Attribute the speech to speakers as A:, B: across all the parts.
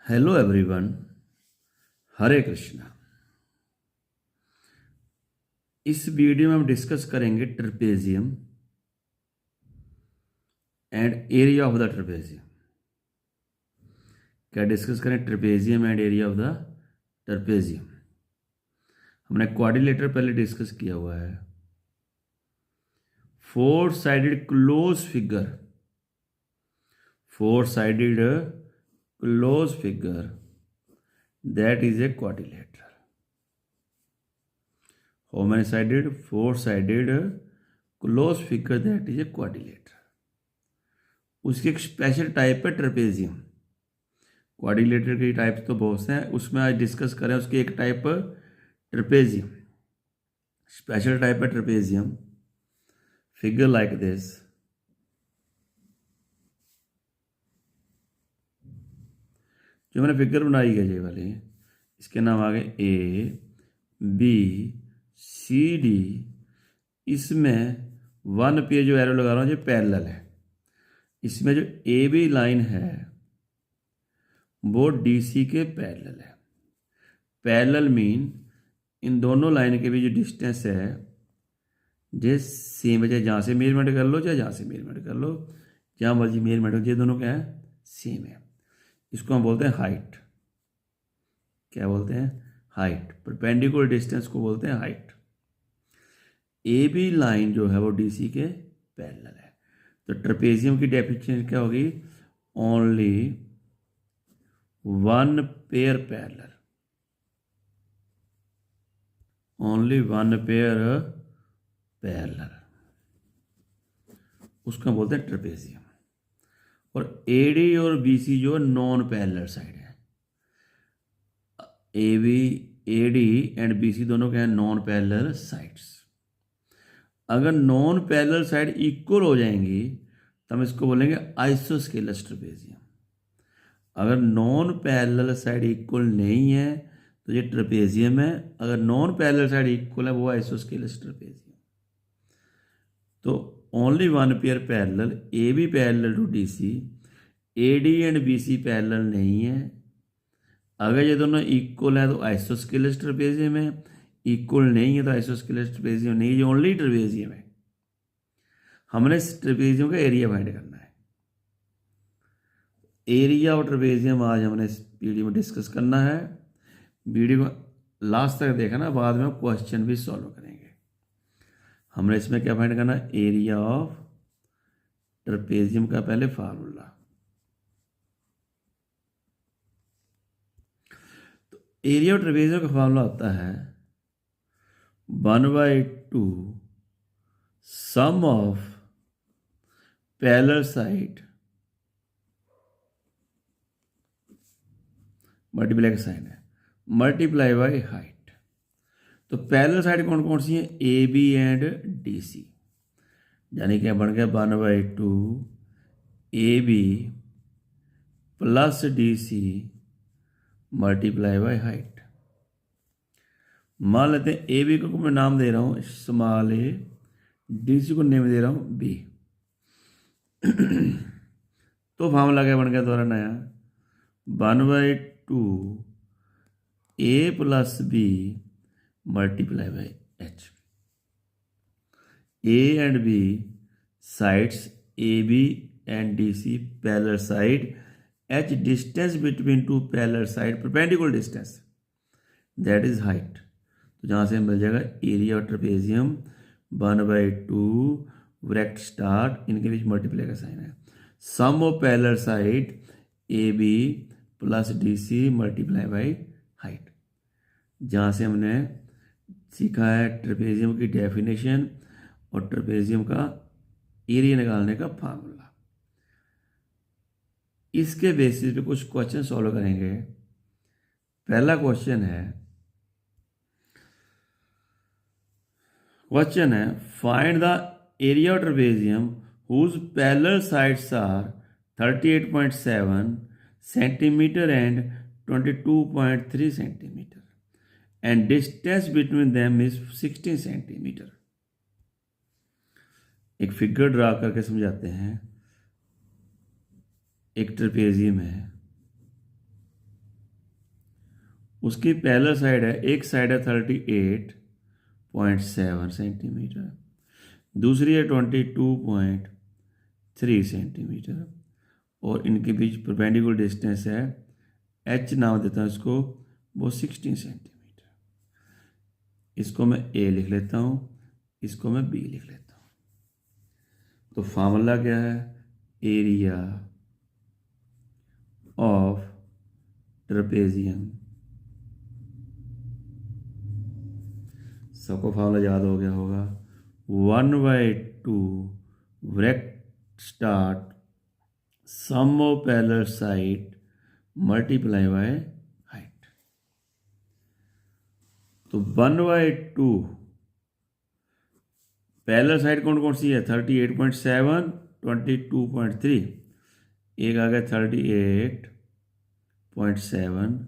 A: Hello everyone. हरे कृष्णा। इस video में हम डिस्कस करेंगे trapezium and area of the trapezium. क्या डिस्कस करें? Trapezium and area of the trapezium. हमने क्वाड्रिलेटर पहले डिस्कस किया हुआ है। Four sided close figure that is a quadrilateral. How many sided? Four sided close figure that is a quadrilateral. उसकी एक special type है ट्रेपेजियम। क्वाड्रिलेटरल की types तो बहुत से हैं, उसमें आज डिस्कस करें उसकी एक टाइप ट्रेपेजियम। स्पेशल टाइप है ट्रेपेजियम। Figure like this. जो मैंने फिगर बनाई है ये वाली, इसके नाम आ गए ए बी सी डी। इसमें वन पे जो एरो लगा रहा हूँ ये पैरेलल है। इसमें जो ए बी लाइन है वो डी सी के पैरेलल है। पैरेलल मीन इन दोनों लाइन के बीच जो डिस्टेंस है ये सेम है, चाहे जहाँ से मेजरमेंट कर लो चाहे जहाँ से मेजरमेंट कर लो, जहाँ मर्जी मेजरमेंट हो, ये दोनों क्या है? सेम है। इसको हम बोलते हैं हाइट। क्या बोलते हैं? हाइट। परपेंडिकुलर डिस्टेंस को बोलते हैं हाइट। ए बी लाइन जो है वो डी सी के पैरेलल है। तो ट्रेपेजियम की डेफिनेशन क्या होगी? Only one pair parallel. Only one pair parallel, उसको हम बोलते हैं ट्रेपेजियम। और ए डी और बी सी जो नॉन पैरेलल साइड है। A D and B C दोनों क्या है? Non parallel sides. अगर नॉन पैरेलल साइड इक्वल हो जाएंगी तो हम इसको बोलेंगे आइसोस्केलस ट्रेपेजियम। अगर नॉन पैरेलल साइड इक्वल नहीं है तो ये ट्रेपेजियम है। अगर नॉन पैरेलल साइड इक्वल है वो आइसोस्केलस ट्रेपेजियम। तो only one pair parallel, A B parallel to D C, A D and B C parallel नहीं है। अगर ये दोनों इक्वल है तो आइसोस्केलस ट्रेपेजियम है, इक्वल नहीं है तो आइसोस्केलस ट्रेपेजियम नहीं, ये ओनली ट्रेपेजियम है। हमने इस ट्रेपेजियम का एरिया फाइंड करना है। एरिया ऑफ ट्रेपेजियम आज हमने इस वीडियो में डिस्कस करना है। वीडियो को लास्ट तक देखा ना, बाद में क्वेश्चन भी सॉल्व करेंगे। हमने इसमें क्या फाइंड करना है? एरिया ऑफ ट्रेपेजियम का पहले फार्मूला। तो एरिया ऑफ ट्रेपेजियम का फार्मूला होता है 1/2 sum of parallel side multiply का साइन है, मल्टीप्लाई बाय हाइट। तो पैरेलल साइड कौन कौन सी है? A B and D C. यानी क्या बन गया? 1/2 A B plus D C multiply by height. मान लेते हैं ए बी को मैं नाम दे रहा हूं स्मॉल ए, डी सी को नेम दे रहा हूं बी। तो फार्मूला क्या बन गया दोबारा नया? 1/2 A plus B multiply by H. A and B sides, A B and D C parallel side, H distance between two parallel side, perpendicular distance, that is height. तो जहाँ से मिल जाएगा area of trapezium 1/2 bracket start, इनके बीच multiply का sign है, sum of parallel side A B plus D C multiply by height. जहाँ से हमने सीखा है ट्रेपेजियम की डेफिनेशन और ट्रेपेजियम का एरिया निकालने का फार्मूला। इसके बेसिस पे कुछ क्वेश्चन सॉल्व करेंगे। पहला क्वेश्चन है find the area of trapezium whose parallel sides are 38.7 centimetre and 22.3 centimetre and distance between them is 16 centimetre. एक फिगर ड्रा करके समझाते हैं। एक ट्रेपेजियम है, उसकी पैरेलल साइड है, एक साइड है 38.7 सेंटीमीटर, दूसरी है 22.3 सेंटीमीटर, और इनके बीच परपेंडिकुलर डिस्टेंस है, एच नाम देता हूँ इसको, वो 16 सेंटीमीटर। इसको मैं ए लिख लेता हूँ, इसको मैं बी लिख लेता हूँ। तो फार्मूला क्या है, एरिया ऑफ ट्रेपेजियम, सबको फार्मूला याद हो गया होगा, 1/2 bracket start sum of parallel side multiply by height. तो 1/2 पैरेलल साइड कौन कौन सी है, 38.7, 22.3, एक आ गया 38.7,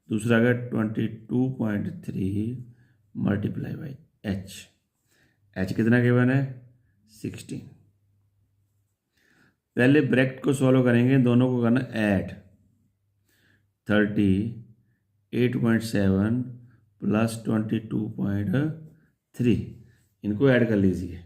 A: दूसरा आ गया 22.3 मल्टीप्लाई बाई एच। एच कितना गिवन है, 16। पहले ब्रैकेट को सॉल्व करेंगे, दोनों को करना ऐड, 38.7 प्लस 22.3, इनको ऐड कर लीजिए।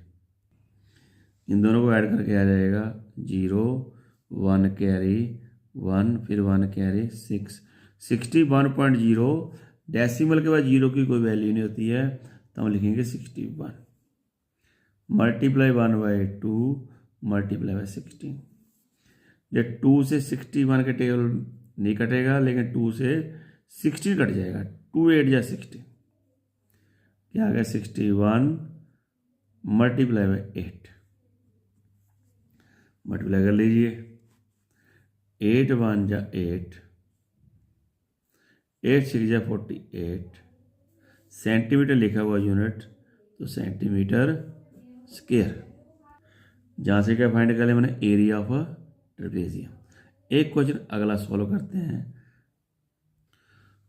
A: इन दोनों को ऐड करके आ जाएगा 0, 1 कैरी 1, फिर 1 कैरी 6, 61.0। डेसिमल के बाद 0 की कोई वैल्यू नहीं होती है, तो हम लिखेंगे 61 मल्टीप्लाई 1/2 मल्टीप्लाई बाई 16। जब 2 से 61 के टेबल नहीं कटेगा, लेकिन 2 से 16 कट जाएगा, 2 8 या 16, क्या आ गया 61 मल्टीप्लाई बाई 8, मल्टीप्लाई कर लीजिए, 8 1 जा 8, 8 6 जा 48, सेंटीमीटर लिखा हुआ यूनिट, तो सेंटीमीटर स्क्वायर। जहाँ से क्या फाइंड कर लिया मैंने, एरिया ऑफ ट्रेपेजियम। एक क्वेश्चन अगला सॉल्व करते हैं।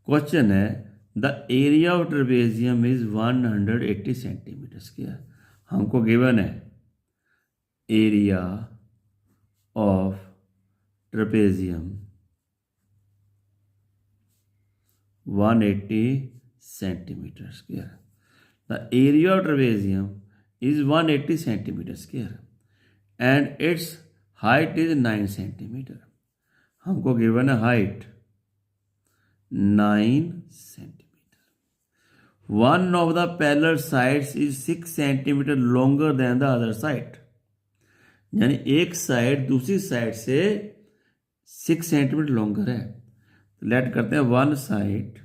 A: क्वेश्चन है the area of trapezium is 180 centimetre square. हमको गिवन है area of trapezium 180 centimetre square. The area of trapezium is 180 centimeter square and its height is 9 centimeter। हमको given है height 9 centimetre. One of the parallel sides is 6 centimetre longer than the other side, यानी एक side दूसरी side से 6 centimetre longer है। तो let करते हैं one side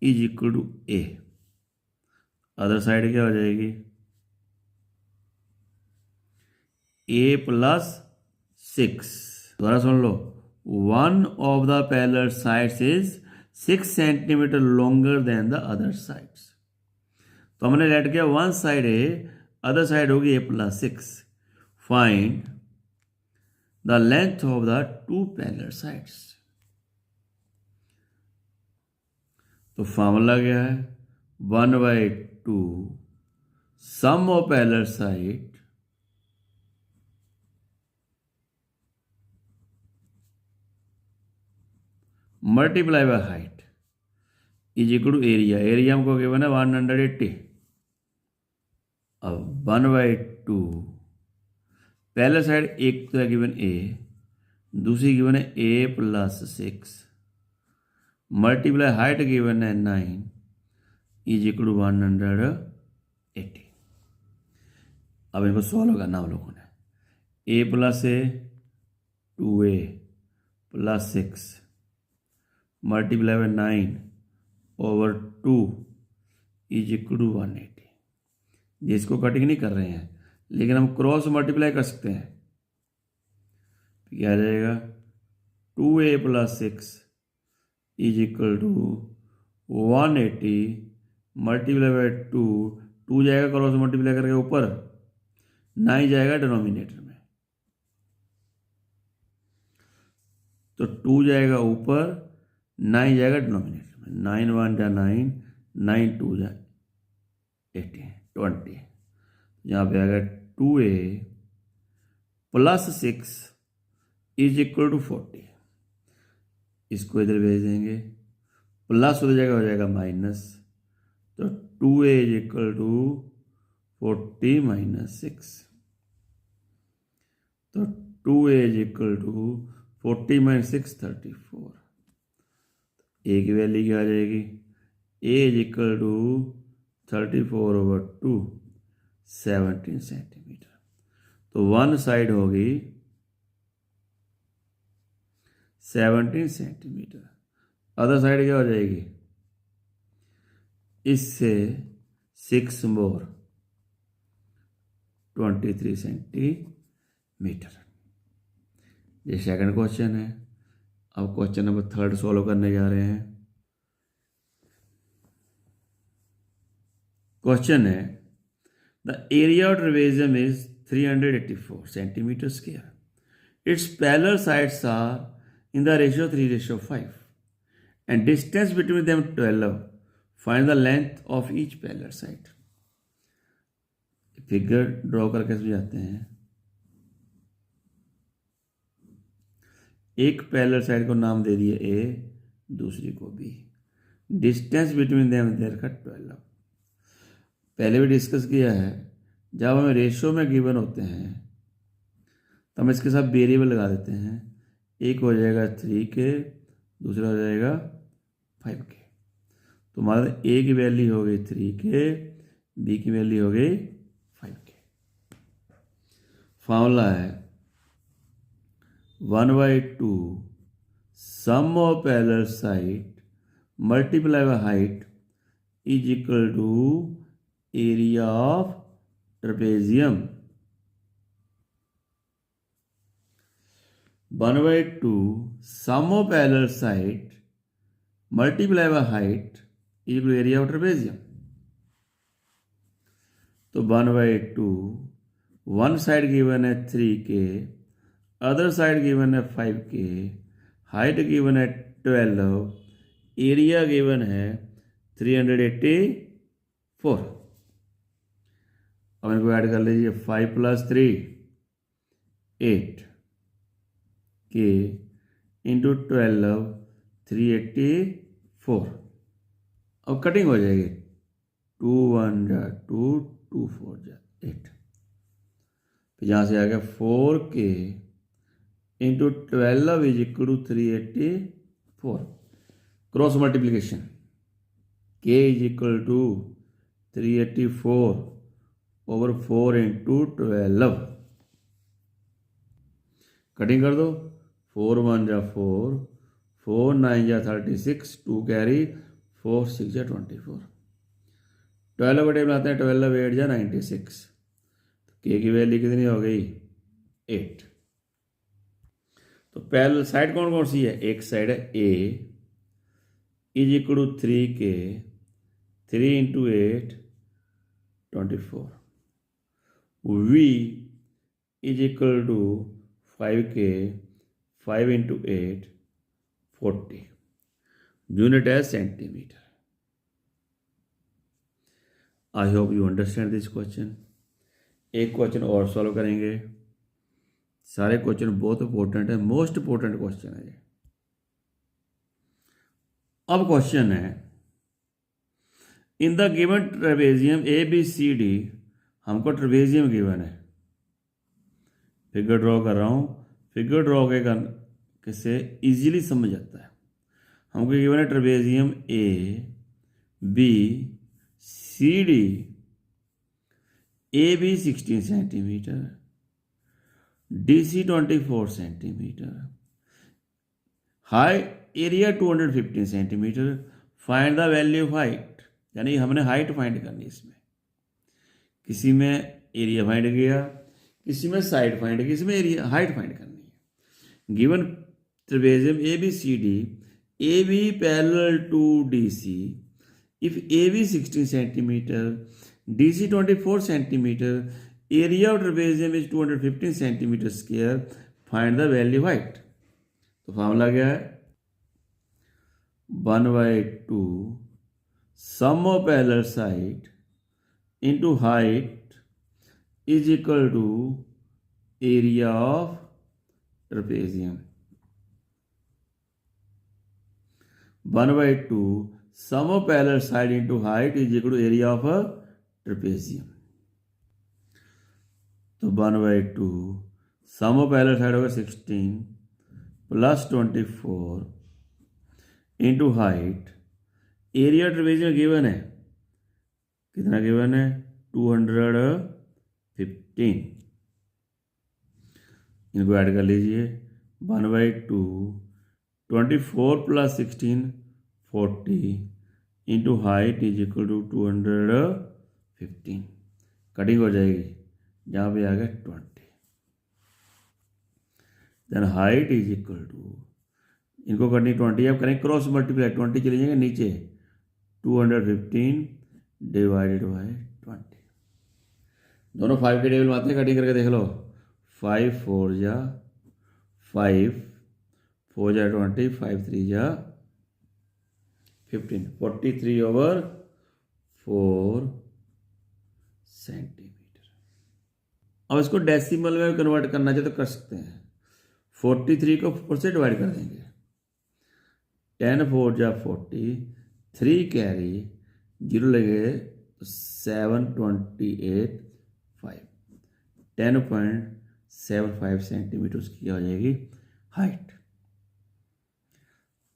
A: is equal to A, other side क्या हो जाएगी, a प्लस 6। दोबारा सुन लो, one of the parallel sides is 6 centimetre longer than the other sides. तो हमने लेट किया one side A, other side होगी a plus 6। Find the length of the two parallel sides. तो फॉर्मूला क्या है, 1/2 sum of parallel side multiply by height is equal to area. Area हमको given है 180। अब 1/2 पहले साइड एक तो है गिवन ए, दूसरी गिवन है a plus 6 multiply height given है 9 इज इक्वल टू 180। अब इनको सॉल्व करना हम लोगों ने, a plus A 2a plus 6 multiply by 9/2 is equal to 180। जिसको कटिंग नहीं कर रहे हैं, लेकिन हम क्रॉस मल्टीप्लाई कर सकते हैं। क्या आ जाएगा, 2a plus 6 is equal to 180 multiply by 2, 2 जाएगा क्रॉस मल्टीप्लाई करके ऊपर, 9 जाएगा डिनोमिनेटर में, तो 2 जाएगा ऊपर, 9 जाएगा डिनोमिनेटर में। 9 1 जा 9, 9 2 जा 18 20। यहाँ पे आएगा 2a plus 6 is equal to 40। इसको इधर भेज देंगे, प्लस उधर जगह हो जाएगा माइनस, तो 2a is equal to 40 minus 6, तो 2a is equal to 40 minus 6 34। A की वैल्यू क्या आ जाएगी, A is equal to 34/2 17 centimetre. तो वन साइड होगी 17 सेंटीमीटर, अदर साइड क्या हो जाएगी, इससे 6 मोर 23 सेंटीमीटर। ये सेकंड क्वेश्चन है। अब क्वेश्चन नंबर 3 सॉल्व करने जा रहे हैं। क्वेश्चन है the area of trapezium is 384 centimetre square. Its parallel sides are in the ratio 3:5 and distance between them 12. Find the length of each parallel side. Figure draw करके समझाते हैं। एक parallel side को नाम दे दिए ए, दूसरी को B. Distance between them there का 12। पहले भी डिस्कस किया है, जब हमें रेशियो में गिवन होते हैं तो हम इसके साथ वेरिएबल लगा देते हैं। एक हो जाएगा 3k, दूसरा हो जाएगा 5k। तो हमारा ए की वैल्यू हो गई 3k, बी की वैल्यू हो गई 5k। फॉर्मूला है 1/2 sum of parallel side multiply by height is equal to area of trapezium. 1/2 sum of parallel side multiply by height is equal to area of trapezium। तो 1/2, one side given है 3k, other side given है 5k, height given है 12, area given है 384। अब इनको add कर लीजिए, 5 + 3 8 के इंटू 12 384। अब कटिंग हो जाएगी, 2 1 जा 2, 2 4 जा 8। फिर यहाँ से आ गया 4k into 12 is equal to 384। Cross multiplication, k is equal to 384 over 4 into 12। Cutting कर दो, 4 1 जा 4, 4 9 जा 36, 2 कैरी, 4 6 जा 24। 12 बटे बनाते हैं, 12 8 जा 96। तो के की वैल्यू कितनी हो गई, 8। तो पैरेलल साइड कौन कौन सी है, एक साइड है A is equal to 3k, 3 into 8 24। V is equal to 5k, 5 into 8 40। Unit है centimetre. I hope you understand this question. एक क्वेश्चन और सॉल्व करेंगे। सारे क्वेश्चन बहुत इंपॉर्टेंट है, मोस्ट इंपॉर्टेंट क्वेश्चन है ये। अब क्वेश्चन है in the given trapezium ABCD, हमको ट्रेपेजियम गिवन है। फिगर ड्रॉ कर रहा हूँ, फिगर ड्रॉ के से इजीली समझ जाता है। हमको गिवन है trapezium ABCD, AB 16 centimetre, DC 24 centimetre, height area 215 centimetre. Find the value of height, यानी हमने हाइट फाइंड करनी है। इसमें किसी में एरिया फाइंड किया, किसी में साइड फाइंड, किसी में एरिया हाइट फाइंड करनी है। Given trapezium ABCD, AB parallel to DC, if AB 16 centimetre, DC 24 centimetre, area of trapezium is 215 centimetre square, find the value height. तो फॉर्मूला क्या है, 1/2 sum of parallel side into height is equal to area of trapezium. 1/2 sum of parallel side into height is equal to area of trapezium. तो 1/2 sum of parallel side होगा 16 plus 24 into height, area trapezium given है, कितना given है 215। इनको add कर लीजिए 1/2 24 plus 16 40 into height is equal to 215। Cutting हो जाएगी, जहाँ पे आ गया 20। Then height is equal to, इनको करनी 20, अब करें क्रॉस मल्टीप्लाई, 20 चले जाएंगे नीचे, 215 डिवाइडेड बाई 20। दोनों 5 के टेबल में आते हैं, कटिंग करके देख लो। 5 4 जा 5, 4 जा 20, 5 3 जा 15, 43/4 सेंटीमीटर। अब इसको डेसिमल में कन्वर्ट करना चाहिए तो कर सकते हैं। 43 को 4 से डिवाइड कर देंगे, 10 4 जा 40, 3 कैरी 0 लगे तो 728 5, 10.75 सेंटीमीटर की हो जाएगी height.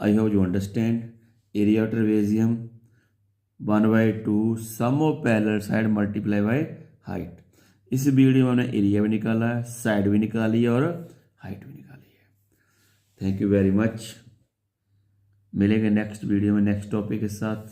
A: I hope you understand. Area trapezium 1/2 sum of parallel side multiply by height. इस वीडियो में हमने एरिया भी निकाला है, साइड भी निकाली है और हाइट भी निकाली है। Thank you very much. मिलेंगे नेक्स्ट वीडियो में नेक्स्ट टॉपिक के साथ।